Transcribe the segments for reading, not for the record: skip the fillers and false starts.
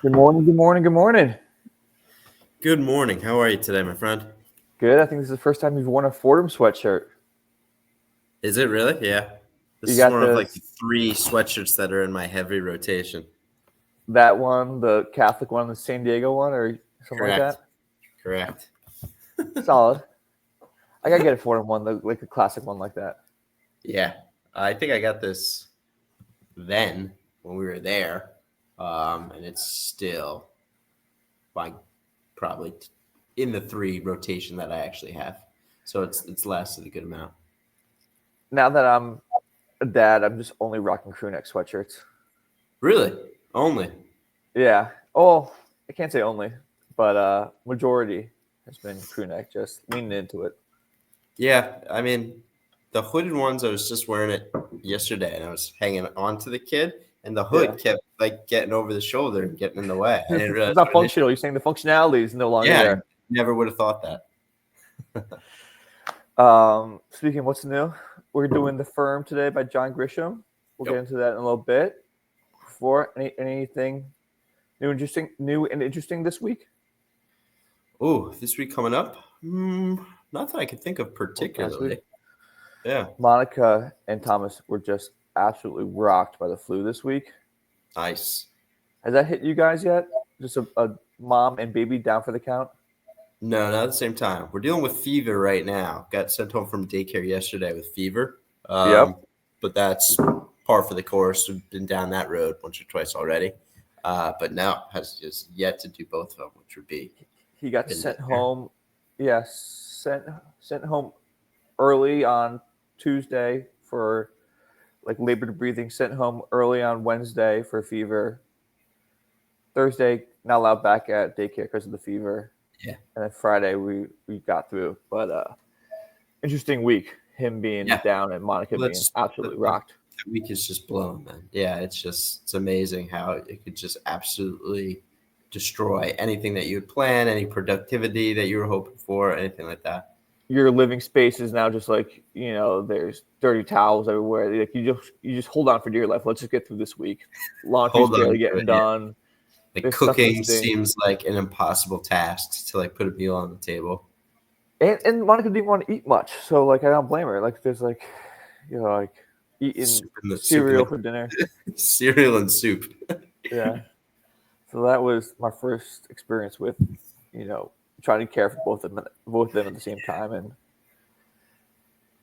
Good morning, good morning, good morning. Good morning. How are you today, my friend? Good. I think this is the first time you've worn a Fordham sweatshirt. Is it really? Yeah. You This is got one of like the this three sweatshirts that are in my heavy rotation. that one, the Catholic one, the San Diego one, or something like Correct. that. Correct. Solid. I gotta get a Fordham one, like the classic one like that. Yeah. I think I got this then when we were there. And it's still like probably in the three rotation that I actually have. So it's lasted a good amount. Now that I'm a dad, I'm just only rocking crew neck sweatshirts. Really? Only. Yeah. Oh, I can't say only, but majority has been crew neck. Just leaning into it. Yeah. I mean, the hooded ones, I was just wearing it yesterday and I was hanging on to the kid, and the Yeah. hood kept like getting over the shoulder and getting in the way. I didn't It's realize not what an issue. functional. You're saying the functionality is no longer Yeah, I there. never would have thought that. Speaking of what's new, we're doing The Firm today by John Grisham. We'll get Yep. into that in a little bit. Before anything new and interesting this week? Oh, this week coming up? Not that I could think of Or past week? particularly. Yeah, Monica and Thomas were just absolutely rocked by the flu this week. nice. Has that hit you guys yet? Just a mom and baby down for the count? No, not at the same time. We're dealing with fever right now. Got sent home from daycare yesterday with fever. Yep. But that's par for the course. We've been down that road once or twice already. But now has just yet to do both of them, which would be He got in sent there. home. Yeah, sent home early on Tuesday for like labored breathing. Sent home early on Wednesday for fever. Thursday not allowed back at daycare because of the fever, Yeah. and then Friday we got through. But interesting week. Him being Yeah. down and Monica Well, being that's absolutely rocked. the week is just blown, man. Yeah, it's amazing how it could just absolutely destroy anything that you had planned, any productivity that you were hoping for, anything like that. Your living space is now just like there's dirty towels everywhere. Like you just hold on for dear life. Let's just get through this week. Laundry's Hold on barely to getting it. Yeah. done. Like There's stuff cooking missing. seems like an impossible task to like put a meal on the table. And Monica didn't want to eat much, so like I don't blame her. Like there's like like eating Soup in cereal for dinner. the cereal and soup. Yeah. So that was my first experience with, you know, trying to care for both of them at the same time, and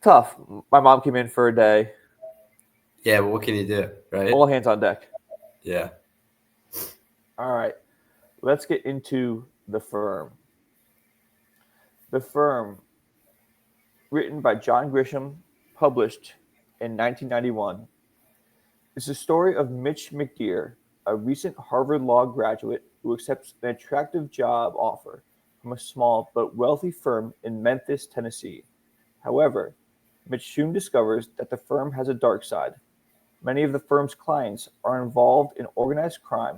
tough. My mom came in for a day, Yeah, but what can you do, right? all hands on deck. Yeah. All right, let's get into The Firm. The Firm, written by John Grisham, published in 1991, is the story of Mitch McDeer, a recent Harvard Law graduate who accepts an attractive job offer from a small but wealthy firm in Memphis, Tennessee. However, Mitch soon discovers that the firm has a dark side. Many of the firm's clients are involved in organized crime,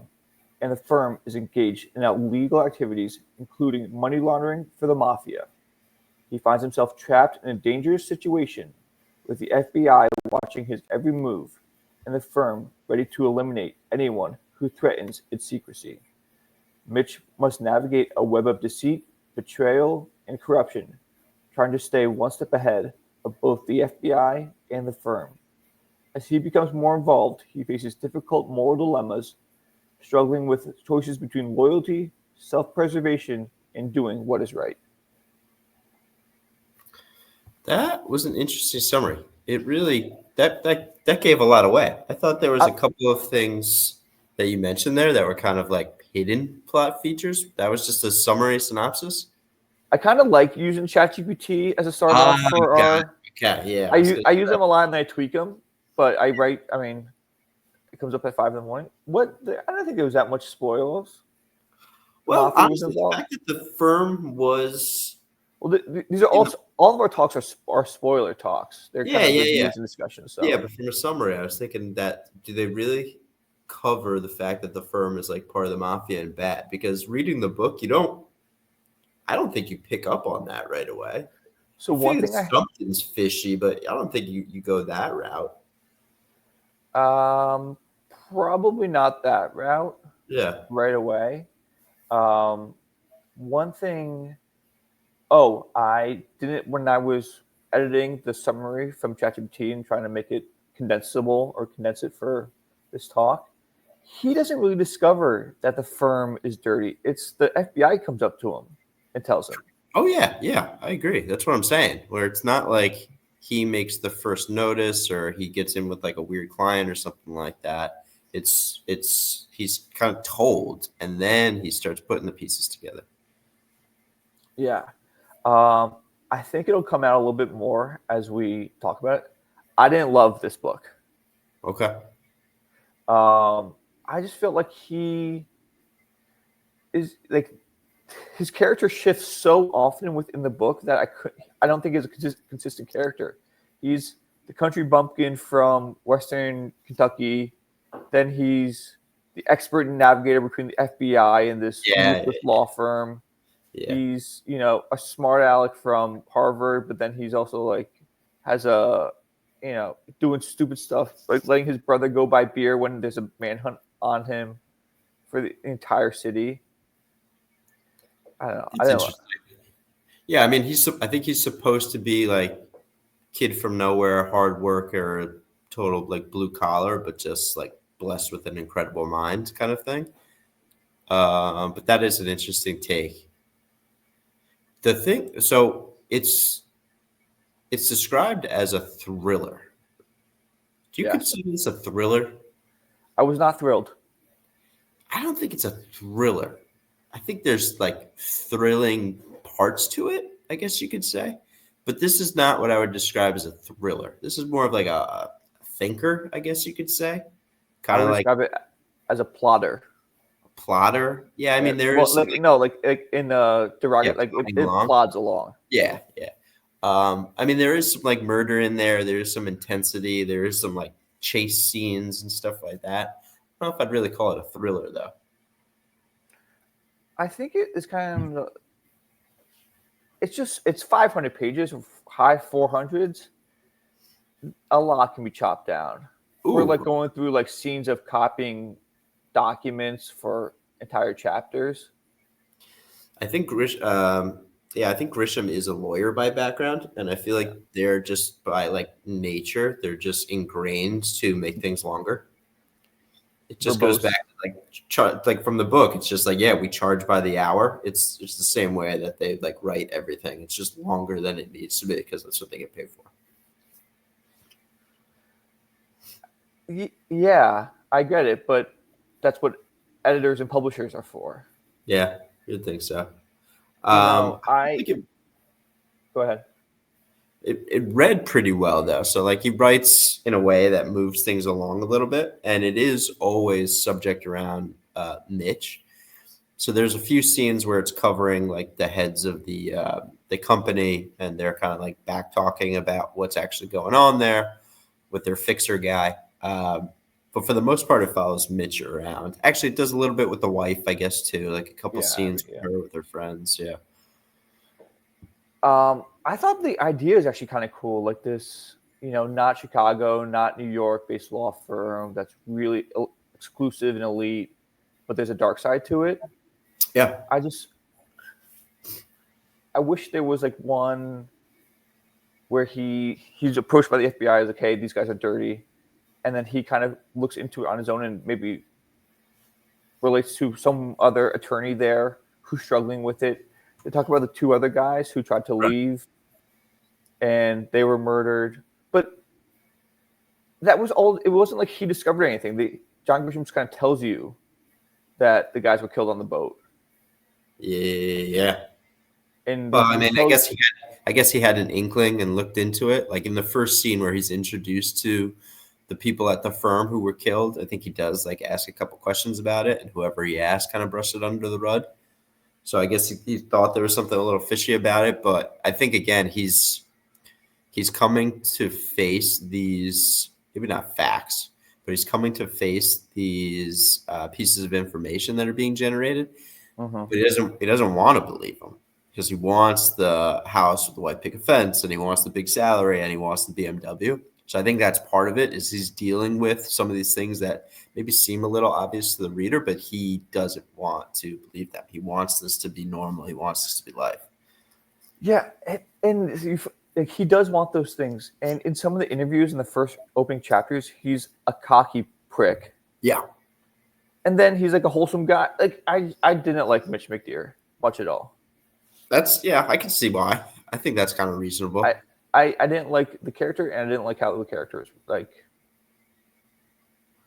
and the firm is engaged in illegal activities, including money laundering for the mafia. He finds himself trapped in a dangerous situation, with the FBI watching his every move, and the firm ready to eliminate anyone who threatens its secrecy. Mitch must navigate a web of deceit, betrayal, and corruption, trying to stay one step ahead of both the FBI and the firm. As he becomes more involved, he faces difficult moral dilemmas, struggling with choices between loyalty, self preservation, and doing what is right. That was an interesting summary. It really that gave a lot away. I thought there was I, a couple of things that you mentioned there that were kind of like hidden plot features. That was just a summary synopsis. I kind of like using ChatGPT as a start off Ah, for got it. our. Okay, yeah, I I was use, gonna I say use that. them a lot and I tweak them, but I write. I mean, it comes up at 5 in the morning. I don't think there was that much spoils. The Well, mafia was honestly, the involved. fact that the firm was, Well, these are you know, all of our talks are spoiler talks. They're kind yeah, of yeah, yeah, reviews and discussions. yeah. So But from a summary, I was thinking that do they really cover the fact that the firm is like part of the mafia and bad? Because reading the book, I don't think you pick up on that right away. so You one figure thing something's fishy, but I don't think you go that route. I probably not that route. Yeah. right away. Um, one thing, oh, I didn't, when I was editing the summary from ChatGPT and trying to make it condensable or condense it for this talk, he doesn't really discover that the firm is dirty. It's the FBI comes up to him and tells him. Oh yeah, yeah, I agree. That's what I'm saying. Where it's not like he makes the first notice or he gets in with like a weird client or something like that. It's he's kind of told and then he starts putting the pieces together. Yeah. Um, I think it'll come out a little bit more as we talk about it. I didn't love this book. Okay. I just felt like he is like his character shifts so often within the book that I don't think he's a consistent character. He's the country bumpkin from Western Kentucky. Then he's the expert navigator between the FBI and this Yeah, ruthless law firm. yeah. He's, a smart aleck from Harvard, but then he's also like has a, doing stupid stuff, like letting his brother go buy beer when there's a manhunt on him for the entire city. I don't know. I It's didn't. interesting. Yeah, I mean I think he's supposed to be like kid from nowhere, hard worker, total like blue collar, but just like blessed with an incredible mind kind of thing. But that is an interesting take. The thing, so it's described as a thriller. Do you Yes, consider this a thriller? I was not thrilled. I don't think it's a thriller. I think there's like thrilling parts to it, I guess you could say. But this is not what I would describe as a thriller. This is more of like a thinker, I guess you could say. I Kind would of like describe it as a plotter. a plotter. Yeah, I Yeah. mean there Well, is some like, no, like in yeah, derogatory, like plodding it along. plods along. Yeah, yeah. I mean there is some like murder in there. There is some intensity. There is some like chase scenes and stuff like that. I don't know if I'd really call it a thriller though. I think it is kind of. It's 500 pages, high 400s. A lot can be chopped down. We're like Ooh, going through like scenes of copying documents for entire chapters. I think yeah, I think Grisham is a lawyer by background, and I feel like they're just by like nature, they're just ingrained to make things longer. It just goes back Verbose. to like like from the book. It's just like yeah, we charge by the hour. It's just the same way that they like write everything. It's just longer than it needs to be because that's what they get paid for. Yeah, I get it, but that's what editors and publishers are for. Yeah, you'd think so. I I think go ahead. it read pretty well though. So like he writes in a way that moves things along a little bit, and it is always subject around Mitch. So there's a few scenes where it's covering like the heads of the company, and they're kind of like back talking about what's actually going on there with their fixer guy. But for the most part, it follows Mitch around. Actually, it does a little bit with the wife, I guess, too. Like a couple Yeah, scenes with yeah. her with her friends. Yeah, I thought the idea is actually kind of cool. Like this, not Chicago, not New York based law firm that's really exclusive and elite, but there's a dark side to it. yeah, I just, I wish there was like one where he's approached by the FBI as like, hey, these guys are dirty, and then he kind of looks into it on his own and maybe relates to some other attorney there who's struggling with it. They talk about the two other guys who tried to right. leave and they were murdered. But that was all. It wasn't like he discovered anything. John Grisham just kind of tells you that the guys were killed on the boat, Yeah. and Well, I he mean, tells. I guess he had an inkling and looked into it. Like in the first scene where he's introduced to the people at the firm who were killed, I think he does like ask a couple questions about it, and whoever he asked kind of brushed it under the rug. So I guess he thought there was something a little fishy about it, but I think again he's coming to face these maybe not facts, but he's coming to face these pieces of information that are being generated. Mhm. But he doesn't want to believe them because he wants the house with the white picket fence and he wants the big salary and he wants the BMW. So I think that's part of it, is he's dealing with some of these things that maybe seem a little obvious to the reader, but he doesn't want to believe them. He wants this to be normal. He wants this to be life. Yeah, like, he does want those things. And in some of the interviews in the first opening chapters, he's a cocky prick. Yeah. And then he's like a wholesome guy. Like I didn't like Mitch McDear much at all. I can see why. I think that's kind of I, reasonable. I didn't like the character, and I didn't like how the character was like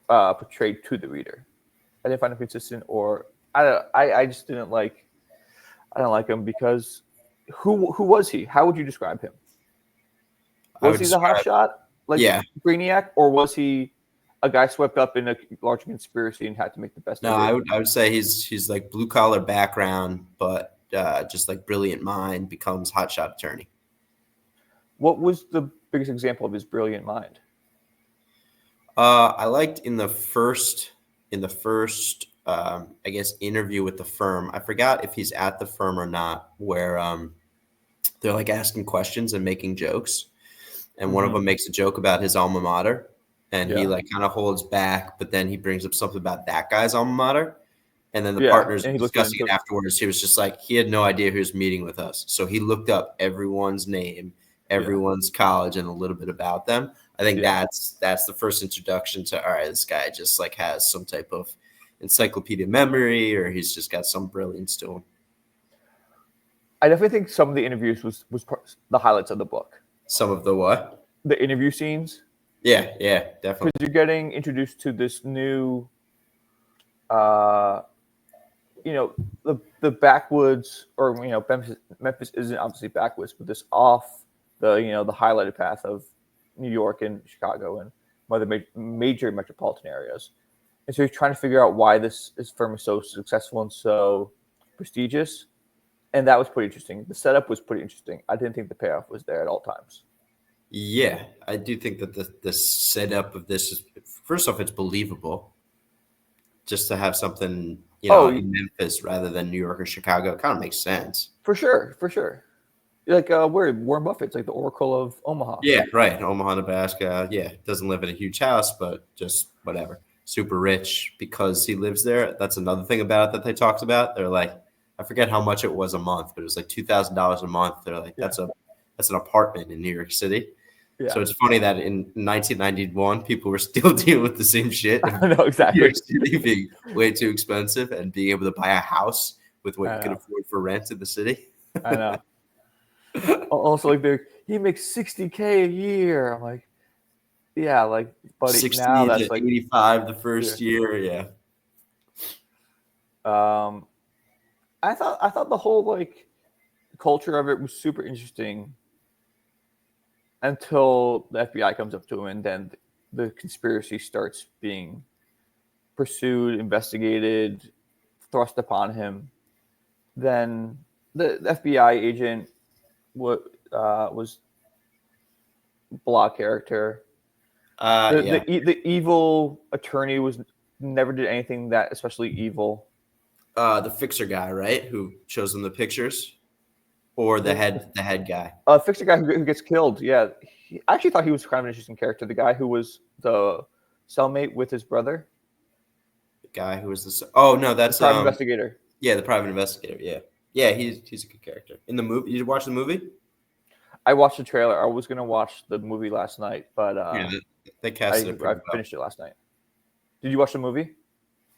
portrayed to the reader. I didn't find him consistent, or I just didn't like. I don't like him because who was he? How would you describe him? I Was would he the hot describe, shot like yeah. Brainiac, or was he a guy swept up in a larger conspiracy and had to make the best No, of it? I would say he's like blue collar background, but just like brilliant mind, becomes hotshot attorney. What was the biggest example of his brilliant mind? I liked in the first I guess interview with the firm. I forgot if he's at the firm or not, where they're like asking questions and making jokes, and one of them makes a joke about his alma mater, and he Yeah, like kind of holds back, but then he brings up something about that guy's alma mater. And then the yeah, partners and he looked discussing it into afterwards. He was just like, he had no idea who was meeting with us. So he looked up everyone's name, yeah, everyone's college, and a little bit about them. I think yeah. that's the first introduction to, all right, this guy just like has some type of encyclopedia memory, or he's just got some brilliance to him. I definitely think some of the interviews was the highlights of the book. Some of the what? The interview scenes, Yeah, because definitely. you're getting introduced to this new, uh, the backwoods, or Memphis isn't obviously backwoods, but this off the highlighted path of New York and Chicago and one of the major metropolitan areas. And so you're trying to figure out why this firm is so successful and so prestigious. And that was pretty interesting. The setup was pretty interesting. I didn't think the payoff was there at all times. Yeah, I do think that the setup of this is, first off, it's believable. Just to have something, Oh, in Memphis rather than New York or Chicago, it kind of makes sense. for sure, for sure. Like where Warren Buffett's like the Oracle of Omaha. Yeah, right. Omaha, Nebraska. Yeah, doesn't live in a huge house, but just whatever. Super rich because he lives there. That's another thing about it that they talked about. They're like, I forget how much it was a month, but it was like $2,000 a month. They're like, Yeah, that's an apartment in New York City. yeah. So it's funny that in 1991, people were still dealing with the same shit of I know New York exactly. City being way too expensive and being able to buy a house with what I you could know. afford for rent in the city. I know. Also, like he makes 60K a year. I'm like, yeah, like, buddy. Now 60 to that's like, 85 the yeah. first year. Yeah. Um, I thought the whole like culture of it was super interesting until the FBI comes up to him, and then the conspiracy starts being pursued, investigated, thrust upon him. Then the FBI agent was Blah character. The, Yeah. the evil attorney was never did anything that especially evil. The fixer guy, right? Who shows them the pictures, or the head guy, Fix the guy who gets killed. Yeah, I actually thought he was kind of an interesting character. The guy who was the cellmate with his brother, the guy who was this. Oh no, the that's private investigator. yeah, the private investigator. Yeah, he's a good character in the movie. You watch the movie? I watched the trailer. I was gonna watch the movie last night, but Yeah, they casted I it pretty well. finished it last night. Did you watch the movie?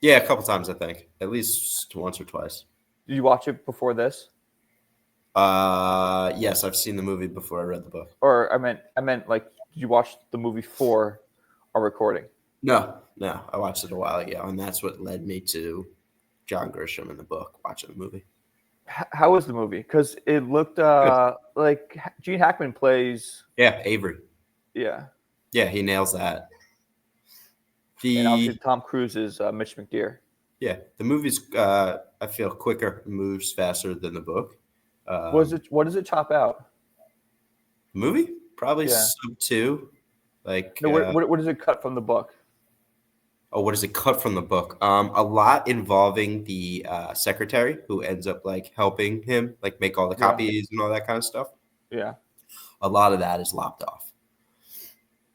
Yeah, a couple times I think, at least once or twice. Did you watch it before this? Yes, I've seen the movie before I read the book. Or I meant like, did you watch the movie for our recording? No, I watched it a while ago, and that's what led me to John Grisham in the book, watching the movie. How was the movie? Because it looked Good. like Gene Hackman plays. Yeah, Avery. Yeah, Yeah, he nails that. and obviously The Tom Cruise is Mitch McDear. Yeah, the movie's I feel quicker, moves faster than the book. What does it chop out? Movie probably Yeah. sub two. Like No, what does it cut from the book? what is it cut from the book? A lot involving the secretary who ends up like helping him like make all the Yeah, copies and all that kind of stuff. yeah. A lot of that is lopped off.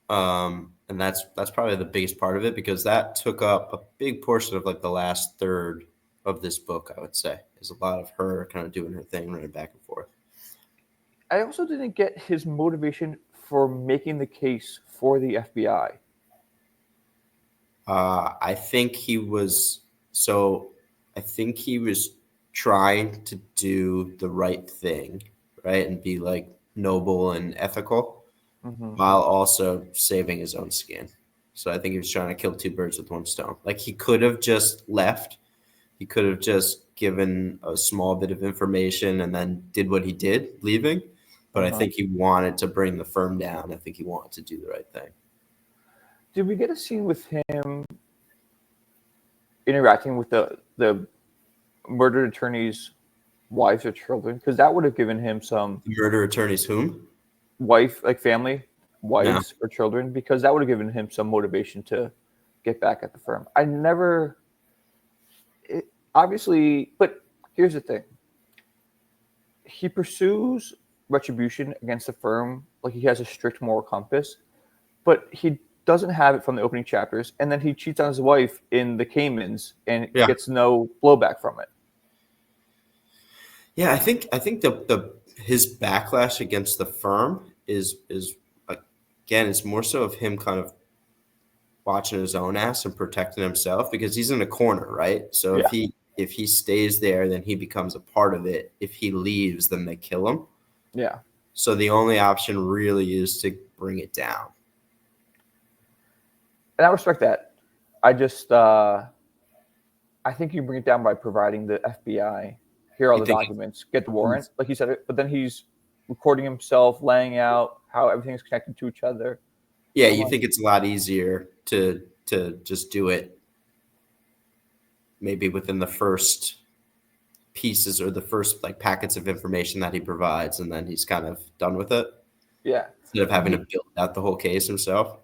And that's probably the biggest part of it, because that took up a big portion of like the last third of this book. I would say is a lot of her kind of doing her thing, running back and forth. I also didn't get his motivation for making the case for the FBI. I think he was so. I think he was trying to do the right thing, right, and be like noble and ethical, Mm-hmm. while also saving his own skin. So I think he was trying to kill two birds with one stone. Like he could have just left. He could have just given a small bit of information and then did what he did, leaving. But I Uh-huh. think he wanted to bring the firm down. I think he wanted to do the right thing. Did we get a scene with him interacting with the murdered attorney's wives or children? Because that would have given him some The murder attorneys, whom? wife, like family, No. wives or children, because that would have given him some motivation to get back at the firm. I never, obviously, but here's the thing: he pursues retribution against the firm like he has a strict moral compass, but he doesn't have it from the opening chapters, and then he cheats on his wife in the Caymans and Yeah. gets no blowback from it. Yeah, I think the his backlash against the firm is again, it's more so of him kind of watching his own ass and protecting himself, because he's in a corner, right? So Yeah, if he stays there, then he becomes a part of it. If he leaves, then they kill him. yeah, So the only option really is to bring it down. and I respect that. I just, I think you bring it down by providing the FBI, here are all You the think documents, get the warrant, it's, like you said it, but then he's recording himself, laying out how everything's connected to each other. yeah, I'm you like, think it's a lot easier to just do it maybe within the first pieces or the first like packets of information that he provides, and then he's kind of done with it, yeah, instead of and having to build out the whole case himself.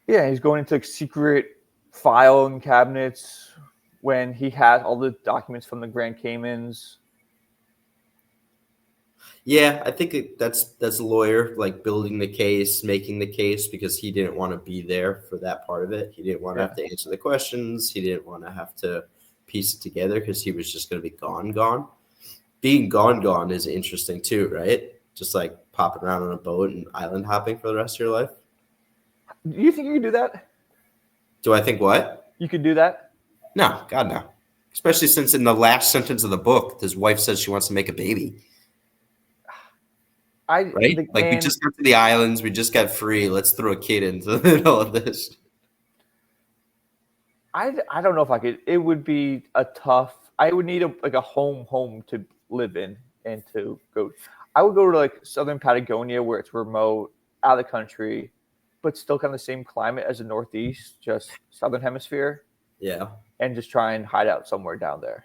yeah, he's going into like secret filing cabinets when he has all the documents from the Grand Caymans. Yeah, I think that's a lawyer like building the case, making the case, because he didn't want to be there for that part of it. He didn't want to Yeah, have to answer the questions. He didn't want to have to piece it together, because he was just going to be gone, gone. Being gone, gone is interesting too, right? Just like popping around on a boat and island hopping for the rest of your life. do you think you could do that? Do I think what? You could do that? No, God, no. Especially since in the last sentence of the book, his wife says she wants to make a baby, right? The Like, we man, just got to the islands, we just got free. Let's throw a kid into the middle of this. I don't know if I could. It would be a tough. I would need a like a home to live in and to go. I would go to like southern Patagonia where it's remote, out of the country, but still kind of the same climate as the Northeast, just southern hemisphere, Yeah. and just try and hide out somewhere down there.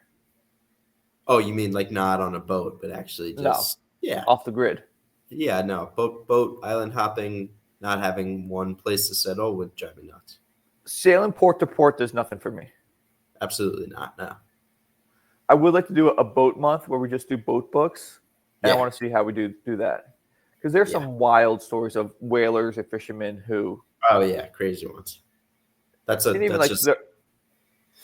Oh, you mean like not on a boat, but actually No, just, yeah. off the grid. Yeah, no. Boat island hopping, not having one place to settle would drive me nuts. Sailing port to port does nothing for me. Absolutely not. No. I would like to do a boat month where we just do boat books, and I Yeah. want to see how we do that because there's Yeah. some wild stories of whalers or fishermen who, Oh yeah, crazy ones. and even That's like just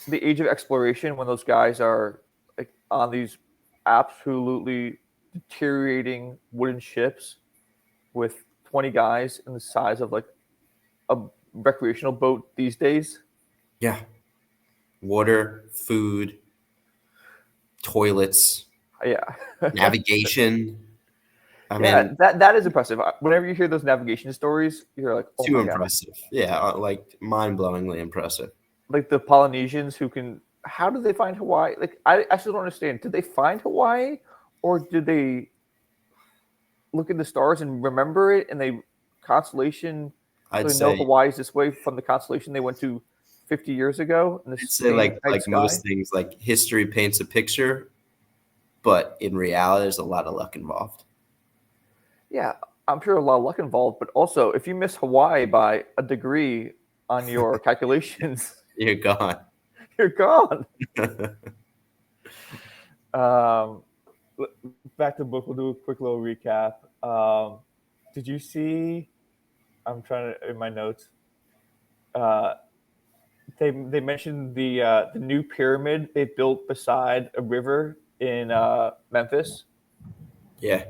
the age of exploration when those guys are like on these absolutely deteriorating wooden ships with 20 guys in the size of like a recreational boat these days. yeah. Water, food, toilets, Yeah. navigation. I Yeah, mean, that is impressive. Whenever you hear those navigation stories, you're like, oh too my god. impressive. Yeah, like mind-blowingly impressive. Like the Polynesians who can, how did they find Hawaii? Like I still don't understand. Did they find Hawaii, or did they look at the stars and remember it, and they constellation, so I'd they know say Hawaii is this way from the constellation they went to 50 years ago in the I'd say same night like sky? most things, like history paints a picture, but in reality, there's a lot of luck involved. Yeah, I'm sure a lot of luck involved, but also if you miss Hawaii by a degree on your calculations, You're gone. you're gone. Um, Back to the book. We'll do a quick little recap. Did you see? I'm trying to in my notes. Uh, they mentioned the new pyramid they built beside a river in Memphis. Yeah.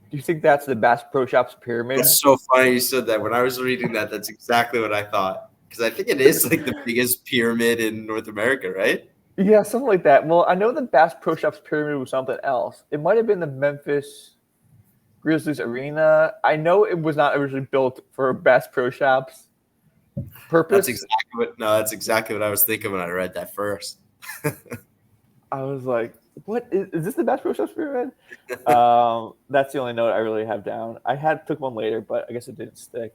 Do you think that's the Bass Pro Shops pyramid? That's so funny you said that. When I was reading that, that's exactly what I thought. Because I think it is like the biggest pyramid in North America, right? Yeah, something like that. Well, I know the Bass Pro Shops pyramid was something else. It might have been the Memphis Grizzlies arena. I know it was not originally built for Bass Pro Shops purpose. That's exactly what I was thinking when I read that first. I was like, "What is this? The Bass Pro Shops pyramid?" That's the only note I really have down. I had took one later, but I guess it didn't stick.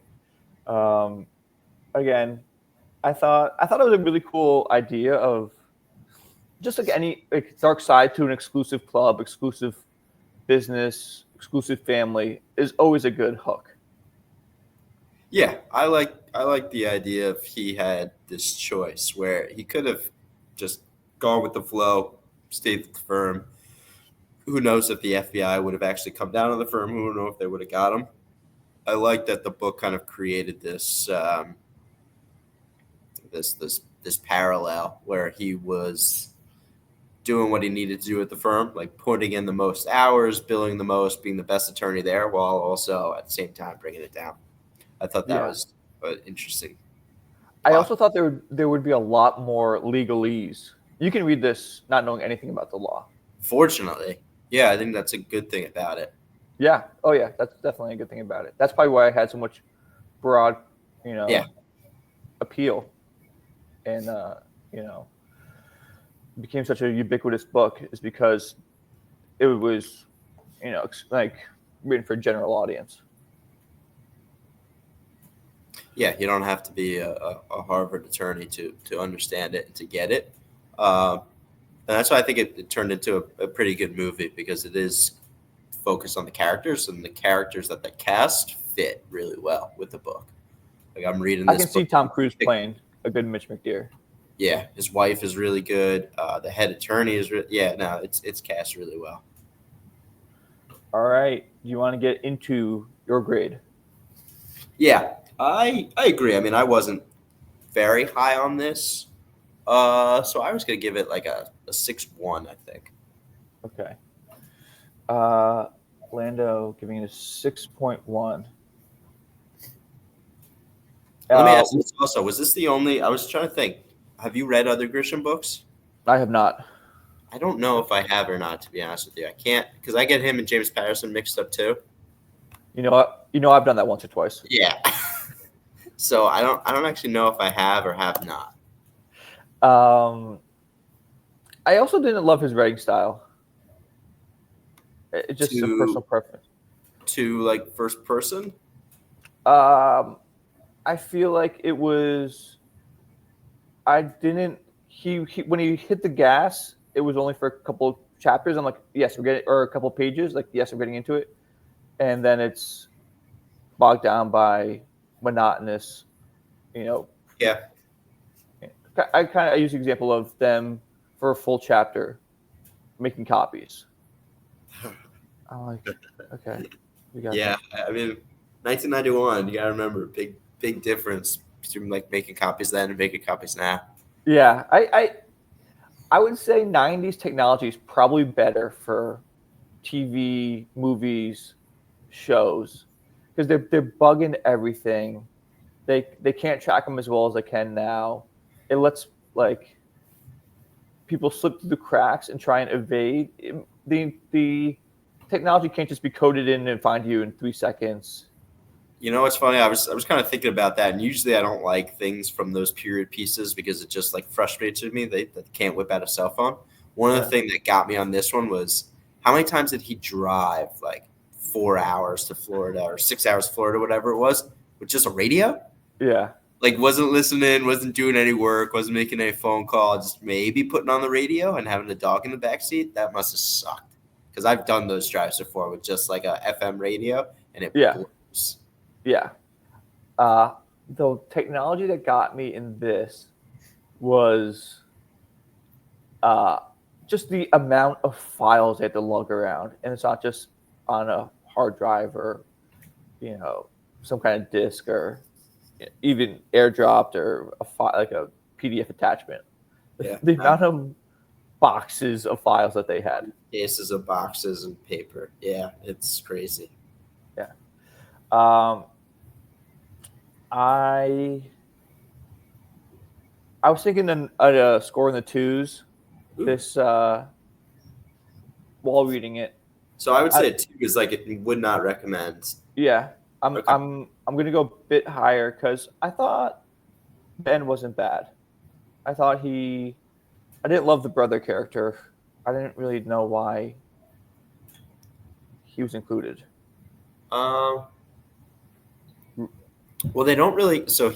Um, again, I thought it was a really cool idea of just like any like dark side to an exclusive club, exclusive business, exclusive family is always a good hook. Yeah, I like the idea of he had this choice where he could have just gone with the flow, stayed with the firm. Who knows if the FBI would have actually come down on the firm? Who knows if they would have got him? I like that the book kind of created this parallel where he was doing what he needed to do at the firm, like putting in the most hours, billing the most, being the best attorney there, while also at the same time bringing it down. I thought that Yeah. was an interesting I also plot. thought there would be a lot more legalese. You can read this not knowing anything about the law. Fortunately, yeah, I think that's a good thing about it. Yeah. Oh yeah, that's definitely a good thing about it. That's probably why I had so much broad, you Yeah, know, appeal and you know, became such a ubiquitous book is because it was, like written for a general audience. yeah, you don't have to be a Harvard attorney to understand it and to get it. And that's why I think it turned into a pretty good movie because it is focused on the characters and the characters that the cast fit really well with the book. Like I'm reading I this can see book. Tom Cruise playing a good Mitch McDeere. Yeah, his wife is really good. The head attorney is yeah. No, it's cast really well. All right. Do you want to get into your grade? Yeah, I agree. I mean, I wasn't very high on this, so I was gonna give it like a 6-1. I think. Okay. Uh, Lando giving it a 6.1. Let me Uh, ask you this also. Was this the only? I was trying to think. Have you read other Grisham books? I have not. I don't know if I have or not. To be honest with you, I can't because I get him and James Patterson mixed up too. You know what? I've done that once or twice. Yeah. So I don't actually know if I have or have not. Um, I also didn't love his writing style. It's just a personal To preference. like first person. Um, I feel like it was. I didn't. He when he hit the gas, it was only for a couple of chapters. I'm like, yes, we're getting, or a couple of pages. Like, yes, we're getting into it, and then it's bogged down by monotonous. You know, Yeah. I use the example of them for a full chapter making copies. I'm like, okay, we got Yeah. that. I mean, 1991. You gotta remember big difference between like making copies then and making copies now. Yeah, I would say '90s technology is probably better for TV, movies, shows because they're bugging everything. They can't track them as well as they can now. It lets like people slip through the cracks and try and evade. The technology can't just be coded in and find you in 3 seconds. You know what's funny? I was kind of thinking about that, and usually I don't like things from those period pieces because it just like frustrates me. They can't whip out a cell phone. One of the Yeah, things that got me on this one was how many times did he drive like 4 hours to Florida or 6 hours to Florida, whatever it was, with just a radio? yeah, Like wasn't listening, wasn't doing any work, wasn't making any phone calls, just maybe putting on the radio and having a dog in the back seat. That must have sucked because I've done those drives before with just like a FM radio, and it yeah, blows. yeah. Uh, the technology that got me in this was uh, just the amount of files they had to lug around, and it's not just on a hard drive or you know. some kind of disc or even airdropped or like a PDF attachment. Yeah. The amount of boxes of files that they had. Cases of boxes and paper. Yeah, it's crazy. Yeah. Um, I I was thinking a score in the twos. Ooh. This while reading it. So I would I, say a two is like it would not recommend. yeah, Okay. I'm gonna go a bit higher because I thought Ben wasn't bad. I thought I didn't love the brother character. I didn't really know why he was included. Um. Well, they don't really. So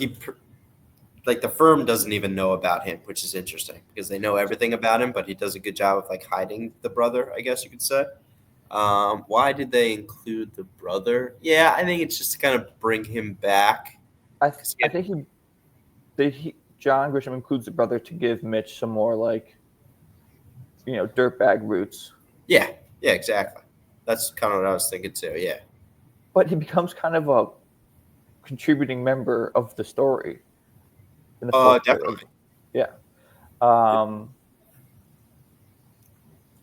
like the firm doesn't even know about him, which is interesting because they know everything about him, but he does a good job of like hiding the brother, I guess you could say. Why did they include the brother? Yeah, I think it's just to kind of bring him back. I think John Grisham includes the brother to give Mitch some more like dirtbag roots, Yeah, yeah, exactly. That's kind of what I was thinking too. Yeah. but he becomes kind of a contributing member of the story in the fourth grade. Definitely. Yeah. Um,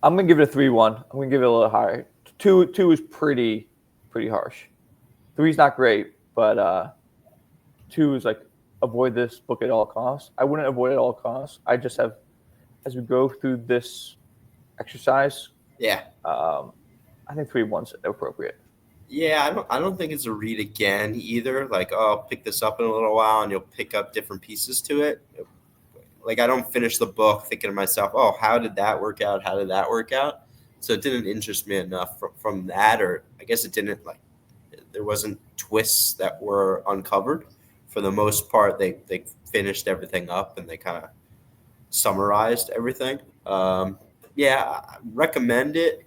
I'm gonna give it a 3-1. I'm gonna give it a little higher. Two is pretty harsh. Three's not great, but two is like avoid this book at all costs. I wouldn't avoid it at all costs. I just have as we go through this exercise, Yeah. I think 3-1's appropriate. Yeah, I don't think it's a read again either. Like, oh, I'll pick this up in a little while and you'll pick up different pieces to it. Like I don't finish the book thinking to myself, oh, how did that work out? How did that work out? So it didn't interest me enough from that, or I guess it didn't like there wasn't twists that were uncovered. For the most part, they finished everything up and they kind of summarized everything. Yeah, I recommend it.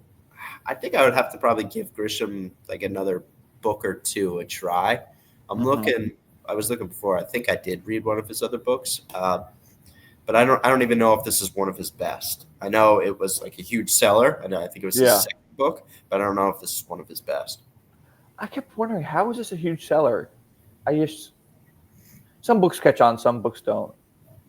I think I would have to probably give Grisham like another book or two a try. I'm Mm-hmm. looking. I was looking before. I think I did read one of his other books, but I don't even know if this is one of his best. I know it was like a huge seller, and I think it was his Yeah, second book, but I don't know if this is one of his best. I kept wondering how is this a huge seller? I just some books catch on, some books don't.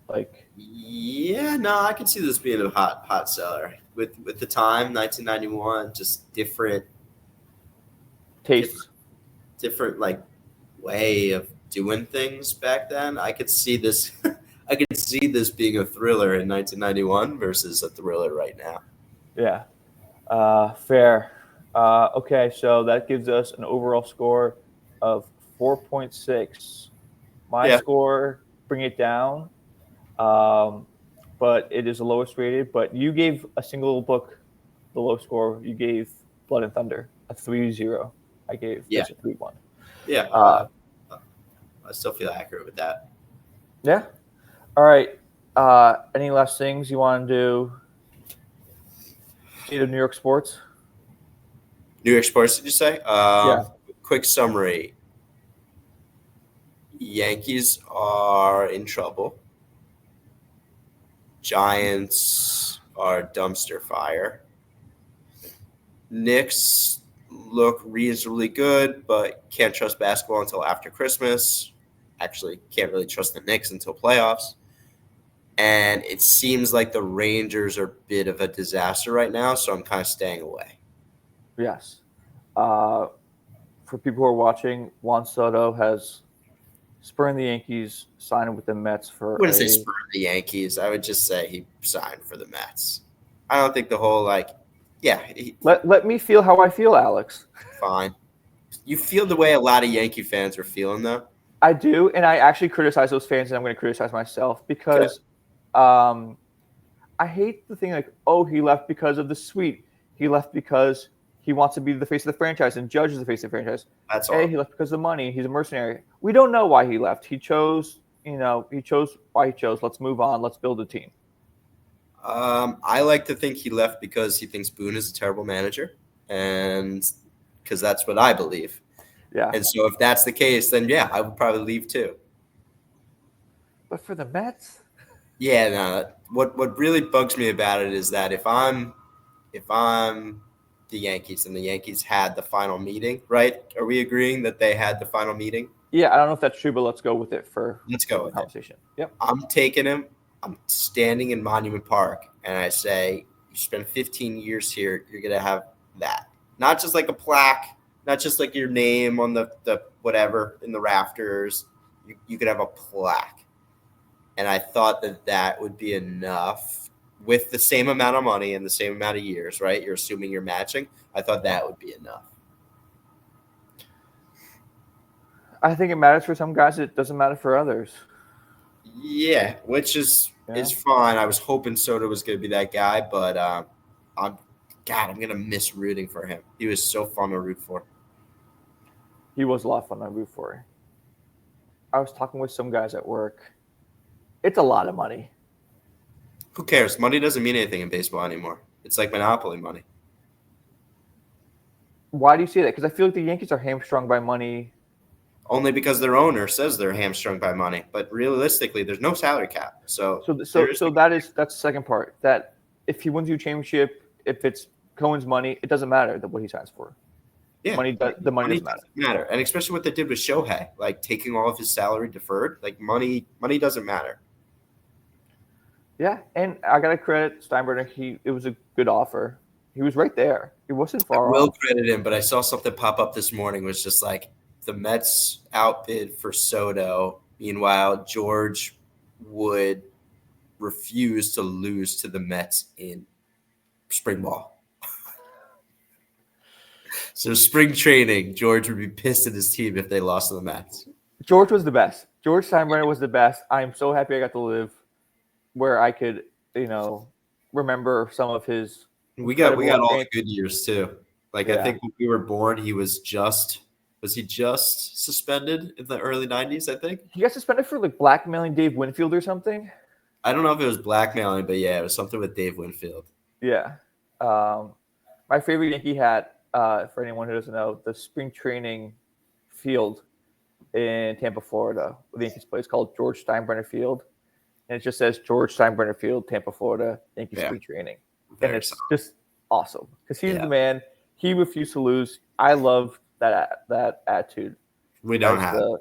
Like Yeah, no, I could see this being a hot seller with the time, 1991, just different tastes. different like way of doing things back then. I could see this. I could see this being a thriller in 1991 versus a thriller right now. Yeah, fair. Okay, so that gives us an overall score of 4.6. My Yeah, score, bring it down, um, but it is the lowest rated. But you gave a single book the low score. You gave Blood and Thunder a 3-0. I gave yeah, this a 3-1. yeah. Uh, I still feel accurate with that. yeah. All right. Any last things you want to do? State of New York sports. New York sports, did you say? Yeah. Quick summary: Yankees are in trouble. Giants are dumpster fire. Knicks look reasonably good, but can't trust basketball until after Christmas. Actually, can't really trust the Knicks until playoffs. And it seems like the Rangers are a bit of a disaster right now, so I'm kind of staying away. Yes. Uh, for people who are watching, Juan Soto has spurned the Yankees, signed with the Mets I for wouldn't say a. spur the Yankees. I would just say he signed for the Mets. I don't think the whole like, yeah, Let me feel how I feel, Alex. fine. You feel the way a lot of Yankee fans are feeling though. I do, and I actually criticize those fans, and I'm going to criticize myself Okay, because I hate the thing like, oh, he left because of the suite. He left because he wants to be the face of the franchise, and Judge is the face of the franchise. that's Hey, all. he left because of money. He's a mercenary. We don't know why he left. He chose why he chose. Let's move on. Let's build a team. I like to think he left because he thinks Boone is a terrible manager, and because that's what I believe. Yeah. And so, if that's the case, then yeah, I would probably leave too. But for the Mets, Yeah, no. What really bugs me about it is that if I'm the Yankees, and the Yankees had the final meeting, right? Are we agreeing that they had the final meeting? Yeah, I don't know if that's true, but let's go with it for Let's go the with it. conversation. Yep. I'm taking him. I'm standing in Monument Park, and I say, "You spent 15 years here. You're gonna have that, not just like a plaque, not just like your name on the whatever in the rafters. You could have a plaque." And I thought that would be enough with the same amount of money and the same amount of years, right? You're assuming you're matching. I thought that would be enough. I think it matters for some guys. It doesn't matter for others. Yeah, which is fine. I was hoping Soto was going to be that guy, but I'm going to miss rooting for him. He was so fun to root for. He was a lot of fun to root for. I was talking with some guys at work. It's a lot of money. Who cares? Money doesn't mean anything in baseball anymore. It's like monopoly money. Why do you say that? Because I feel like the Yankees are hamstrung by money. Only because their owner says they're hamstrung by money, but realistically, there's no salary cap. So that's the second part. That if he wins you a championship, if it's Cohen's money, it doesn't matter what he signs for. Yeah, the money doesn't matter. And especially what they did with Shohei, like taking all of his salary deferred. Like money doesn't matter. Yeah, and I gotta credit Steinbrenner. It was a good offer. He was right there. He wasn't far off. I will credit him, but I saw something pop up this morning. Was just like the Mets outbid for Soto. Meanwhile, George would refuse to lose to the Mets in spring ball. So spring training, George would be pissed at his team if they lost to the Mets. George was the best. George Steinbrenner was the best. I'm so happy I got to live where I could, remember some of his. We got all the good years too. Like I think when we were born, he was he just suspended in the early 90s, I think? He got suspended for like blackmailing Dave Winfield or something. I don't know if it was blackmailing, but yeah, it was something with Dave Winfield. Yeah. My favorite Yankee hat, for anyone who doesn't know, the spring training field in Tampa, Florida, the Yankees play is called George Steinbrenner Field. And it just says George Steinbrenner Field, Tampa, Florida, Yankees spring training. And it's just awesome because he's the man. He refused to lose. I love that attitude. We don't have it.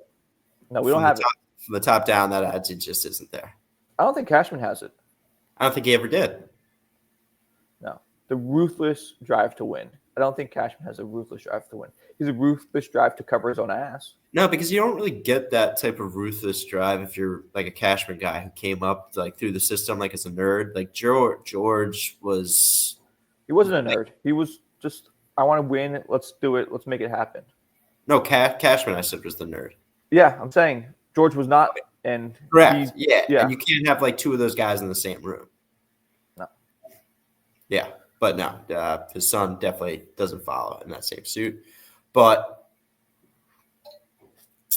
No, we don't have it. From the top down, that attitude just isn't there. I don't think Cashman has it. I don't think he ever did. No. The ruthless drive to win. I don't think Cashman has a ruthless drive to win. He's a ruthless drive to cover his own ass. No, because you don't really get that type of ruthless drive if you're like a Cashman guy who came up like through the system like as a nerd. Like George was. He wasn't a nerd. He was just, I want to win. Let's do it. Let's make it happen. No, Cashman, I said, was the nerd. Yeah, I'm saying George was not. And correct. Yeah. And you can't have like two of those guys in the same room. No. Yeah. But no, his son definitely doesn't follow in that same suit. But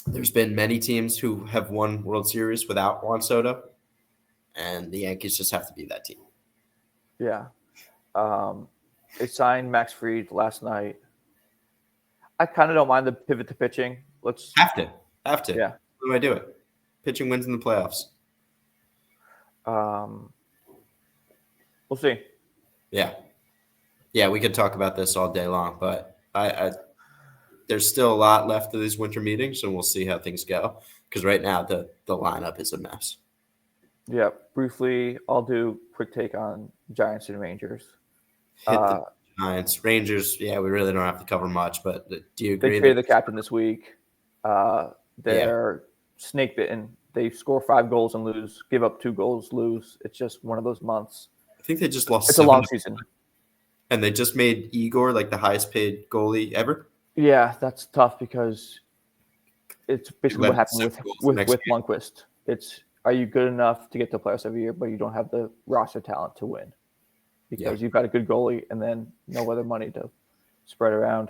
there's been many teams who have won World Series without Juan Soto, and the Yankees just have to be that team. Yeah. They signed Max Fried last night. I kind of don't mind the pivot to pitching. Let's have to. Yeah. How do I do it? Pitching wins in the playoffs. We'll see. Yeah, we could talk about this all day long, but I there's still a lot left of these winter meetings, and we'll see how things go. Because right now the lineup is a mess. Yeah, briefly, I'll do a quick take on Giants and Rangers. Hit the Giants, Rangers. Yeah, we really don't have to cover much, but do you agree? They traded the captain this week. They're snake bitten. They score 5 goals and lose. Give up 2 goals, lose. It's just one of those months. I think they just lost. It's a long season. And they just made Igor like the highest paid goalie ever. Yeah, that's tough because it's basically what happened with Lundqvist. It's, are you good enough to get to the playoffs every year, but you don't have the roster talent to win because you've got a good goalie and then no other money to spread around.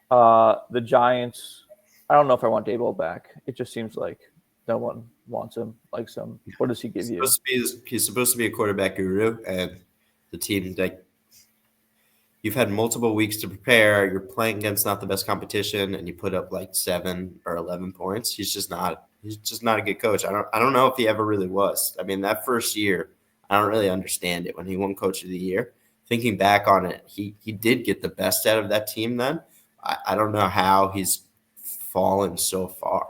The Giants, I don't know if I want Daboll back. It just seems like no one wants him, likes him. What does he give you? He's supposed to be a quarterback guru, and the team, like, you've had multiple weeks to prepare. You're playing against not the best competition, and you put up like 7 or 11 points. He's just not a good coach. I don't know if he ever really was. I mean, that first year, I don't really understand it. When he won Coach of the Year, I thinking back on it, he did get the best out of that team then. I don't know how he's fallen so far.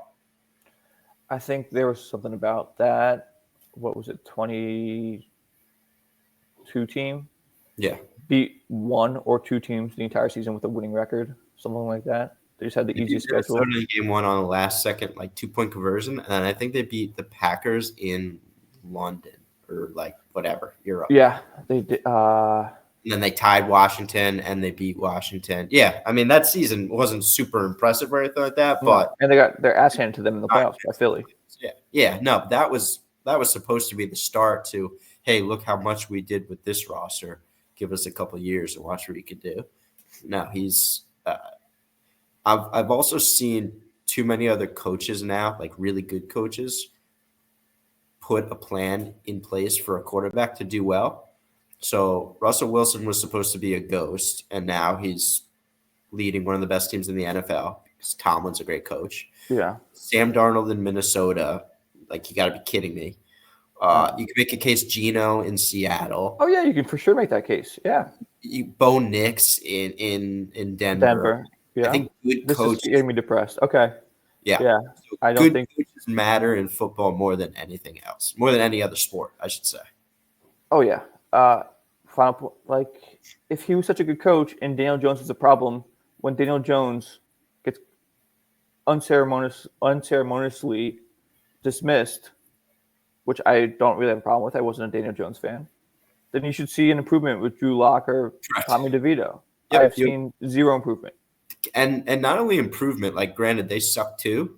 I think there was something about that. What was it? 22 team Yeah. beat one or two teams the entire season with a winning record, something like that. They just had the They beat easiest schedule. Minnesota in game one on the last second, like 2-point conversion. And I think they beat the Packers in London or like whatever, Europe. Yeah, they did. And then they tied Washington and they beat Washington. Yeah. I mean, that season wasn't super impressive or anything like that, No, but and they got their ass handed to them in the playoffs by Philly. yeah. Yeah. No, that was supposed to be the start to, hey, look how much we did with this roster. Give us a couple of years and watch what he could do. No, he's I've also seen too many other coaches now, like really good coaches, put a plan in place for a quarterback to do well. So Russell Wilson was supposed to be a ghost, and now he's leading one of the best teams in the NFL because Tomlin's a great coach. Yeah. Sam Darnold in Minnesota, like you got to be kidding me. You can make a case Geno in Seattle. Oh yeah, you can for sure make that case. Yeah. Bo Nix in Denver. Denver. Yeah. I think good This coaches. is getting me depressed. Okay. Yeah. Yeah. So I don't good think. coaches matter in football more than anything else, more than any other sport, I should say. Oh yeah. Like if he was such a good coach and Daniel Jones was a problem, when Daniel Jones gets unceremoniously dismissed, which I don't really have a problem with. I wasn't a Daniel Jones fan. Then you should see an improvement with Drew Lock or Tommy DeVito. Yep, I have seen zero improvement. And not only improvement, like granted they suck too,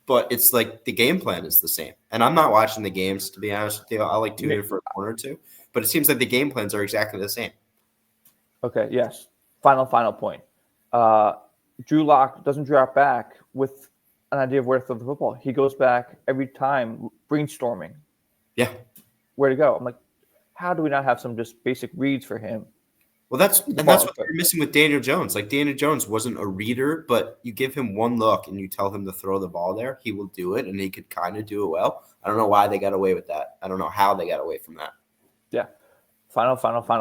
but it's like the game plan is the same. And I'm not watching the games to be honest with you. I'll like tune in for a quarter or two, but it seems like the game plans are exactly the same. Okay, yes. Final point. Drew Lock doesn't drop back with an idea of where to throw the football. He goes back every time brainstorming. Yeah. Where to go. I'm like, how do we not have some just basic reads for him? Well, that's what they're missing with Daniel Jones. Like Daniel Jones wasn't a reader, but you give him one look and you tell him to throw the ball there, he will do it, and he could kind of do it well. I don't know why they got away with that. I don't know how they got away from that. Yeah. Final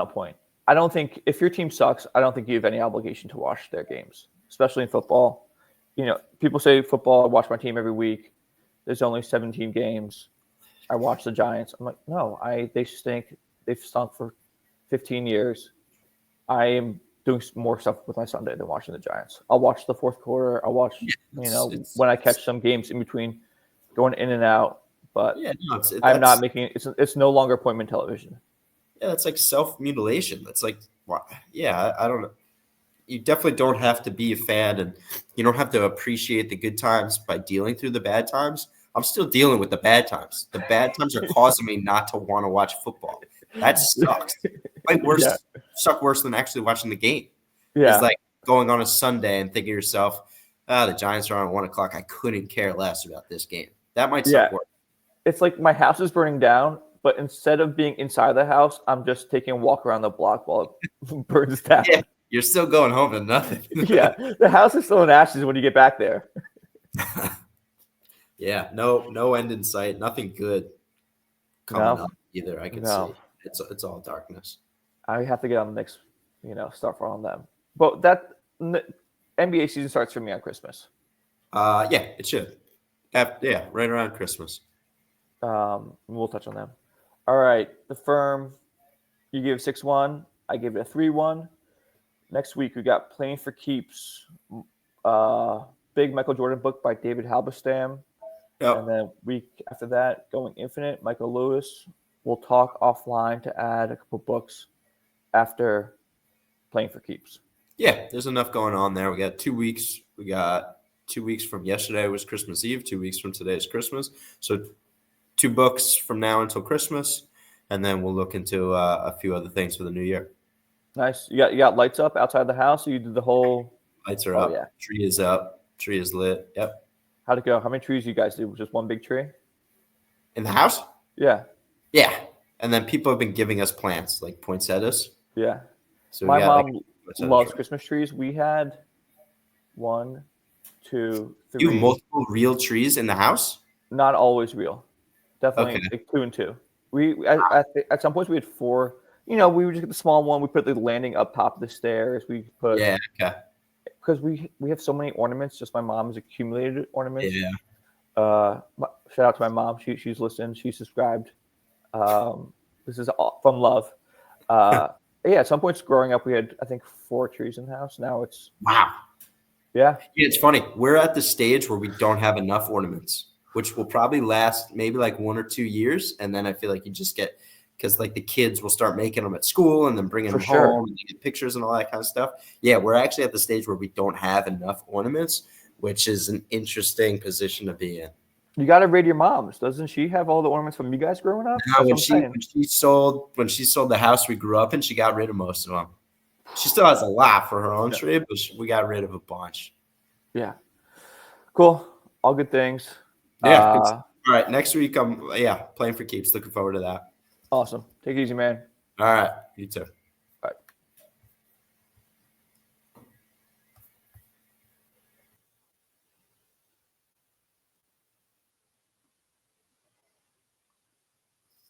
point. I don't think if your team sucks, I don't think you have any obligation to watch their games, especially in football. You know, people say football, I watch my team every week. There's only 17 games. I watch the Giants. I'm like, no, they stink. They've stunk for 15 years. I am doing more stuff with my Sunday than watching the Giants. I'll watch the fourth quarter. I'll watch, when I catch some games in between, going in and out. But I'm not making it's no longer appointment television. Yeah, that's like self-mutilation. That's like, yeah, I don't know. You definitely don't have to be a fan, and you don't have to appreciate the good times by dealing through the bad times. I'm still dealing with the bad times. The bad times are causing me not to want to watch football. That sucks. Like suck worse than actually watching the game. Yeah. It's like going on a Sunday and thinking to yourself, the Giants are on at 1 o'clock. I couldn't care less about this game. That might suck worse. It's like my house is burning down, but instead of being inside the house, I'm just taking a walk around the block while it burns down. Yeah, you're still going home to nothing. Yeah, the house is still in ashes when you get back there. Yeah, no end in sight. Nothing good coming up either. I can see it's all darkness. I have to get on the next, stuff on them. But that NBA season starts for me on Christmas. Yeah, it should. Yeah, right around Christmas. We'll touch on them. All right, the firm. You gave 6-1. I gave it a 3-1. Next week we got Playing for Keeps. Big Michael Jordan book by David Halberstam. Yep. And then week after that, Going Infinite, Michael Lewis. We'll talk offline to add a couple books after Playing for Keeps. Yeah, there's enough going on there. We got 2 weeks. We got 2 weeks from yesterday was Christmas Eve. 2 weeks from today is Christmas. So 2 books from now until Christmas, and then we'll look into a few other things for the new year. Nice. You got lights up outside the house? Or you did the whole lights are up. Yeah. Tree is up. Tree is lit. Yep. How'd it go? How many trees you guys do? Just one big tree? In the house? Yeah. Yeah. And then people have been giving us plants, like poinsettias. Yeah. So my mom loves Christmas trees. We had 1, 2, 3. You have multiple real trees in the house? Not always real. Definitely like 2 and 2. We at some points we had 4 we would just get the small one. We put the landing up top of the stairs. We put Yeah. Okay. because we have so many ornaments. Just my mom's accumulated ornaments. Yeah. Shout out to my mom. She's listened. She subscribed. This is all from love. Yeah, at some points growing up, we had I think 4 trees in the house. Now it's Wow. yeah. Yeah, it's funny. We're at the stage where we don't have enough ornaments, which will probably last maybe like 1 or 2 years, and then I feel like you just get because like the kids will start making them at school and then bringing For them sure. home and they get pictures and all that kind of stuff. Yeah, we're actually at the stage where we don't have enough ornaments, which is an interesting position to be in. You got to raid your mom's. Doesn't she have all the ornaments from you guys growing up? Now, That's when what I'm saying. when she sold the house we grew up in, she got rid of most of them. She still has a lot for her own tree, but we got rid of a bunch. Yeah. Cool. All good things. Yeah. All right. Next week, I'm playing for keeps. Looking forward to that. Awesome. Take it easy, man. All right. You too.